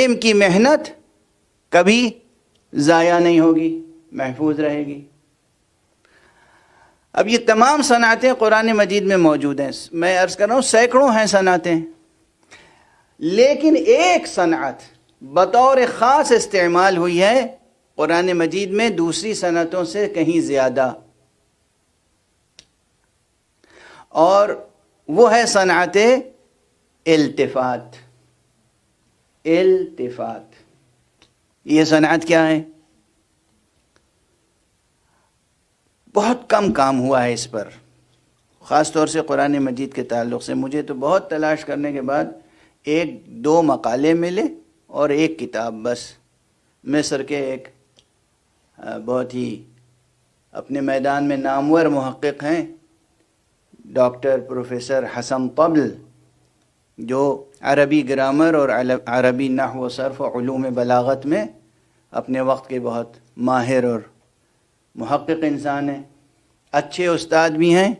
علم کی محنت کبھی ضائع نہیں ہوگی، محفوظ رہے گی۔ اب یہ تمام صنعتیں قرآن مجید میں موجود ہیں، میں عرض کر رہا ہوں سینکڑوں ہیں صنعتیں، لیکن ایک صنعت بطور خاص استعمال ہوئی ہے قرآن مجید میں دوسری صنعتوں سے کہیں زیادہ، اور وہ ہے صنعت التفات۔ التفات یہ صنعت کیا ہے؟ بہت کم کام ہوا ہے اس پر، خاص طور سے قرآن مجید کے تعلق سے۔ مجھے تو بہت تلاش کرنے کے بعد ایک دو مقالے ملے اور ایک کتاب بس۔ مصر کے ایک بہت ہی اپنے میدان میں نامور محقق ہیں ڈاکٹر پروفیسر حسن طبل، جو عربی گرامر اور عربی نحو و صرف و علوم بلاغت میں اپنے وقت کے بہت ماہر اور محقق انسان ہیں، اچھے استاد بھی ہیں،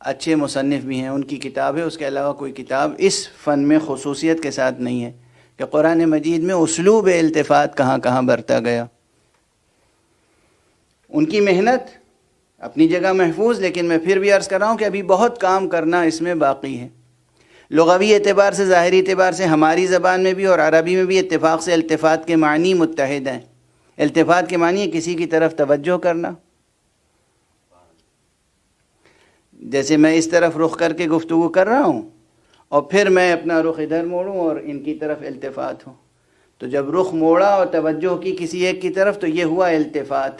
اچھے مصنف بھی ہیں۔ ان کی کتاب ہے، اس کے علاوہ کوئی کتاب اس فن میں خصوصیت کے ساتھ نہیں ہے کہ قرآن مجید میں اسلوب التفات کہاں کہاں برتا گیا۔ ان کی محنت اپنی جگہ محفوظ، لیکن میں پھر بھی عرض کر رہا ہوں کہ ابھی بہت کام کرنا اس میں باقی ہے۔ لغوی اعتبار سے، ظاہری اعتبار سے ہماری زبان میں بھی اور عربی میں بھی اتفاق سے التفات کے معنی متحد ہیں۔ التفات کے معنی ہے کسی کی طرف توجہ کرنا، جیسے میں اس طرف رخ کر کے گفتگو کر رہا ہوں اور پھر میں اپنا رخ ادھر موڑوں اور ان کی طرف التفات ہو، تو جب رخ موڑا اور توجہ کی کسی ایک کی طرف تو یہ ہوا التفات۔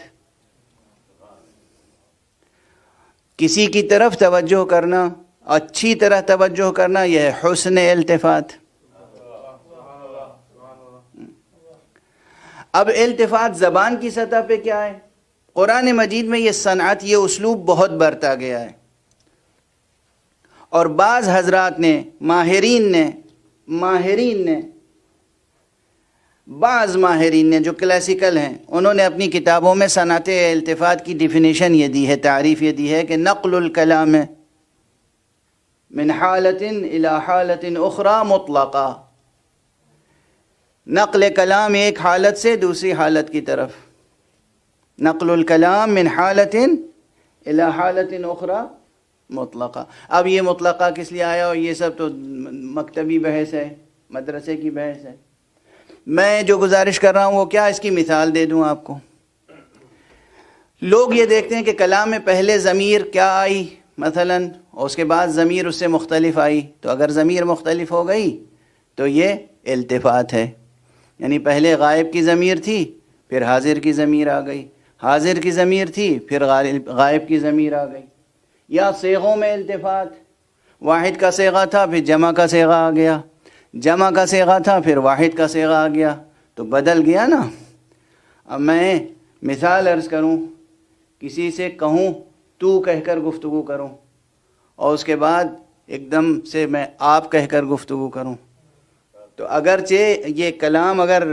کسی کی طرف توجہ کرنا، اچھی طرح توجہ کرنا، یہ ہے حسن التفات۔ اب التفات زبان کی سطح پہ کیا ہے؟ قرآن مجید میں یہ صنعت، یہ اسلوب بہت برتا گیا ہے، اور بعض حضرات نے، ماہرین نے جو کلاسیکل ہیں، انہوں نے اپنی کتابوں میں صنعت التفات کی ڈیفینیشن یہ دی ہے، تعریف یہ دی ہے کہ نقل الکلام من حالت الى حالت اخرى مطلقہ، نقل کلام ایک حالت سے دوسری حالت کی طرف، نقل الکلام من حالت الى حالت اخرى مطلقہ۔ اب یہ مطلقہ کس لیے آیا؟ اور یہ سب تو مکتبی بحث ہے، مدرسے کی بحث ہے۔ میں جو گزارش کر رہا ہوں وہ کیا، اس کی مثال دے دوں آپ کو۔ لوگ یہ دیکھتے ہیں کہ کلام میں پہلے ضمیر کیا آئی مثلا، اور اس کے بعد ضمیر اس سے مختلف آئی، تو اگر ضمیر مختلف ہو گئی تو یہ التفات ہے، یعنی پہلے غائب کی ضمیر تھی پھر حاضر کی ضمیر آ گئی، حاضر کی ضمیر تھی پھر غائب کی ضمیر آ گئی۔ یا صیغوں میں التفات، واحد کا صیغہ تھا پھر جمع کا صیغہ آ گیا، جمع کا صیغہ تھا پھر واحد کا صیغہ آ گیا، تو بدل گیا نا۔ اب میں مثال عرض کروں، کسی سے کہوں تو کہہ کر گفتگو کروں، اور اس کے بعد ایک دم سے میں آپ کہہ کر گفتگو کروں، تو اگرچہ یہ کلام اگر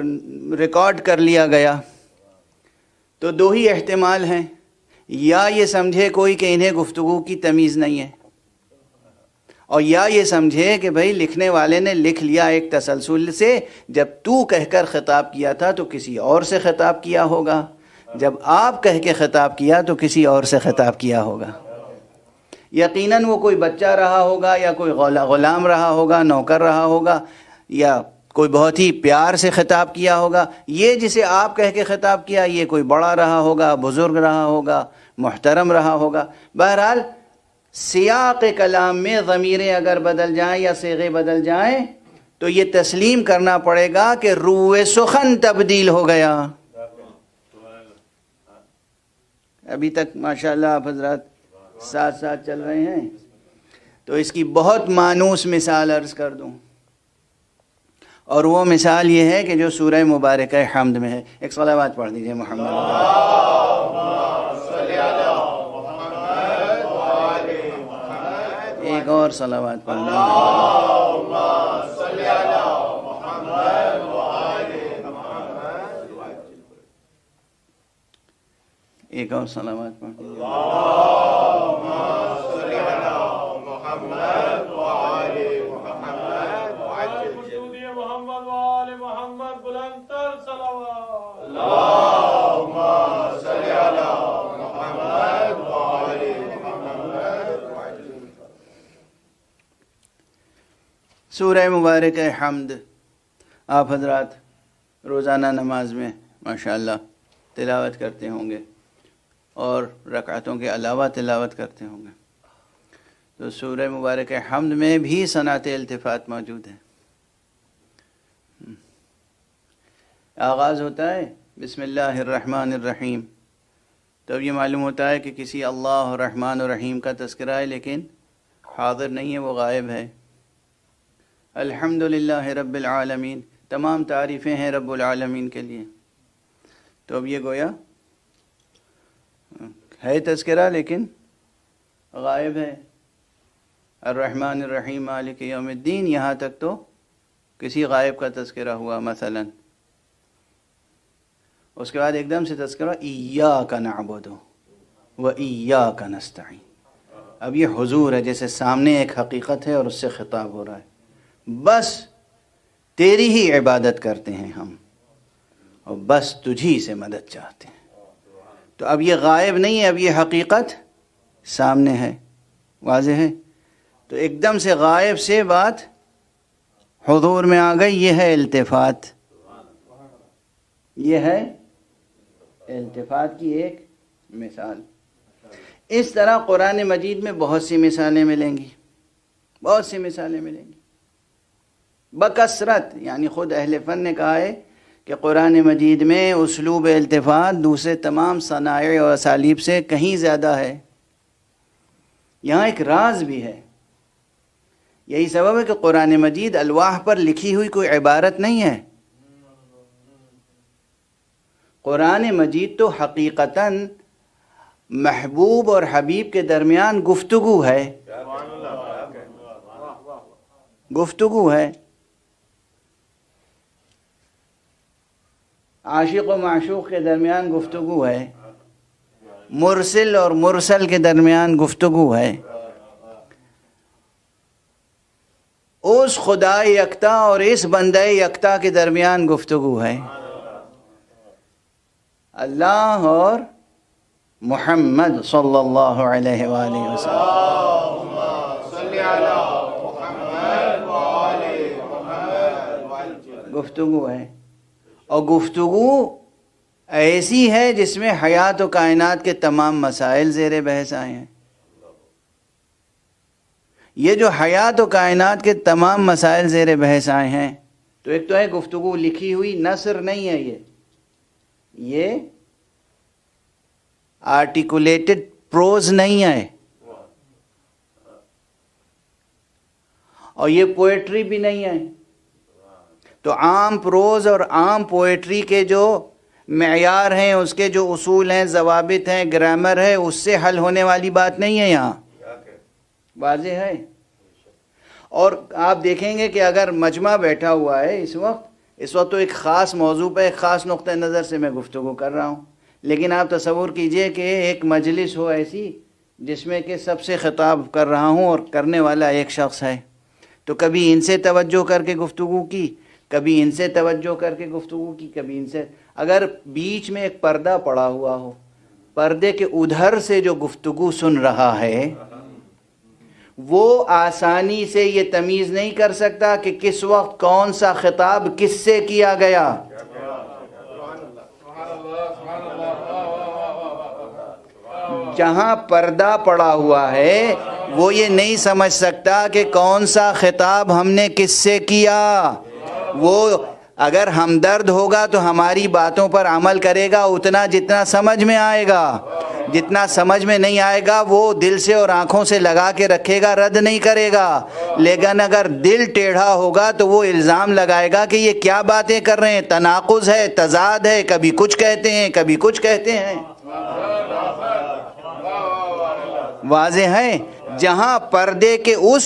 ریکارڈ کر لیا گیا تو دو ہی احتمال ہیں، یا یہ سمجھے کوئی کہ انہیں گفتگو کی تمیز نہیں ہے، اور یا یہ سمجھے کہ بھئی لکھنے والے نے لکھ لیا ایک تسلسل سے، جب تو کہہ کر خطاب کیا تھا تو کسی اور سے خطاب کیا ہوگا، جب آپ کہہ کے خطاب کیا تو کسی اور سے خطاب کیا ہوگا۔ یقیناً وہ کوئی بچہ رہا ہوگا، یا کوئی غلام رہا ہوگا، نوکر رہا ہوگا، یا کوئی بہت ہی پیار سے خطاب کیا ہوگا۔ یہ جسے آپ کہہ کے خطاب کیا یہ کوئی بڑا رہا ہوگا، بزرگ رہا ہوگا، محترم رہا ہوگا۔ بہرحال سیاق کلام میں ضمیریں اگر بدل جائیں یا صیغے بدل جائیں تو یہ تسلیم کرنا پڑے گا کہ روح سخن تبدیل ہو گیا۔ ابھی تک ماشاءاللہ آپ حضرات ساتھ ساتھ چل رہے ہیں، تو اس کی بہت مانوس مثال عرض کر دوں، اور وہ مثال یہ ہے کہ جو سورہ مبارکہ حمد میں ہے۔ ایک صلوات پڑھ دیجئے محمد۔ ایک اور صلوات پڑھ دیجئے۔ ایک اور صلوات پڑھ دیجئے۔ محمد بلند تر صلوات. اللهم صل على محمد وآل محمد. سورہ مبارک حمد آپ حضرات روزانہ نماز میں ماشاءاللہ تلاوت کرتے ہوں گے اور رکعتوں کے علاوہ تلاوت کرتے ہوں گے. تو سورہ مبارک حمد میں بھی صنعت التفات موجود ہے. آغاز ہوتا ہے بسم اللہ الرحمن الرحیم، تو اب یہ معلوم ہوتا ہے کہ کسی اللہ الرحمن الرحیم کا تذکرہ ہے لیکن حاضر نہیں ہے، وہ غائب ہے. الحمدللہ رب العالمین، تمام تعریفیں ہیں رب العالمین کے لیے. تو اب یہ گویا ہے تذکرہ لیکن غائب ہے. الرحمن الرحیم مالک یوم الدین، یہاں تک تو کسی غائب کا تذکرہ ہوا مثلا. اس کے بعد ایک دم سے تذکرہ ایاک نعبد و ایاک نستعین. اب یہ حضور ہے، جیسے سامنے ایک حقیقت ہے اور اس سے خطاب ہو رہا ہے. بس تیری ہی عبادت کرتے ہیں ہم، اور بس تجھی سے مدد چاہتے ہیں. تو اب یہ غائب نہیں ہے، اب یہ حقیقت سامنے ہے، واضح ہے. تو ایک دم سے غائب سے بات حضور میں آ گئی. یہ ہے التفات، یہ ہے التفات کی ایک مثال. اس طرح قرآن مجید میں بہت سی مثالیں ملیں گی، بہت سی مثالیں ملیں گی بکثرت. یعنی خود اہل فن نے کہا ہے کہ قرآن مجید میں اسلوب التفات دوسرے تمام صنائع اور اسالیب سے کہیں زیادہ ہے. یہاں ایک راز بھی ہے. یہی سبب ہے کہ قرآن مجید الواح پر لکھی ہوئی کوئی عبارت نہیں ہے. قرآن مجید تو حقیقتاً محبوب اور حبیب کے درمیان گفتگو ہے، گفتگو ہے. عاشق و معشوق کے درمیان گفتگو ہے، مرسل اور مرسل کے درمیان گفتگو ہے. اس خدا یکتا اور اس بندہ یکتا کے درمیان گفتگو ہے. اللہ اور محمد صلی اللہ علیہ وآلہ وسلم. اللهم صل على محمد وآل محمد. گفتگو ہے، اور گفتگو ایسی ہے جس میں حیات و کائنات کے تمام مسائل زیر بحث آئے ہیں. یہ جو حیات و کائنات کے تمام مسائل زیر بحث آئے ہیں، تو ایک تو ہے گفتگو لکھی ہوئی نثر نہیں ہے، یہ آرٹیکولیٹڈ پروز نہیں ہے، اور یہ پوئٹری بھی نہیں ہے. تو عام پروز اور عام پوئٹری کے جو معیار ہیں، اس کے جو اصول ہیں، ضوابط ہیں، گرامر ہے، اس سے حل ہونے والی بات نہیں ہے یہاں. واضح ہے. اور آپ دیکھیں گے کہ اگر مجمع بیٹھا ہوا ہے اس وقت تو ایک خاص موضوع پہ ایک خاص نقطہ نظر سے میں گفتگو کر رہا ہوں، لیکن آپ تصور کیجئے کہ ایک مجلس ہو ایسی جس میں کہ سب سے خطاب کر رہا ہوں اور کرنے والا ایک شخص ہے. تو کبھی ان سے توجہ کر کے گفتگو کی، کبھی ان سے توجہ کر کے گفتگو کی، کبھی ان سے. اگر بیچ میں ایک پردہ پڑا ہوا ہو، پردے کے ادھر سے جو گفتگو سن رہا ہے وہ آسانی سے یہ تمیز نہیں کر سکتا کہ کس وقت کون سا خطاب کس سے کیا گیا. جہاں پردہ پڑا ہوا ہے وہ یہ نہیں سمجھ سکتا کہ کون سا خطاب ہم نے کس سے کیا. وہ اگر ہمدرد ہوگا تو ہماری باتوں پر عمل کرے گا اتنا جتنا سمجھ میں آئے گا. جتنا سمجھ میں نہیں آئے گا وہ دل سے اور آنکھوں سے لگا کے رکھے گا، رد نہیں کرے گا. لیکن اگر دل ٹیڑھا ہوگا تو وہ الزام لگائے گا کہ یہ کیا باتیں کر رہے ہیں، تناقض ہے، تضاد ہے، کبھی کچھ کہتے ہیں کبھی کچھ کہتے ہیں. واضح ہے. جہاں پردے کے اس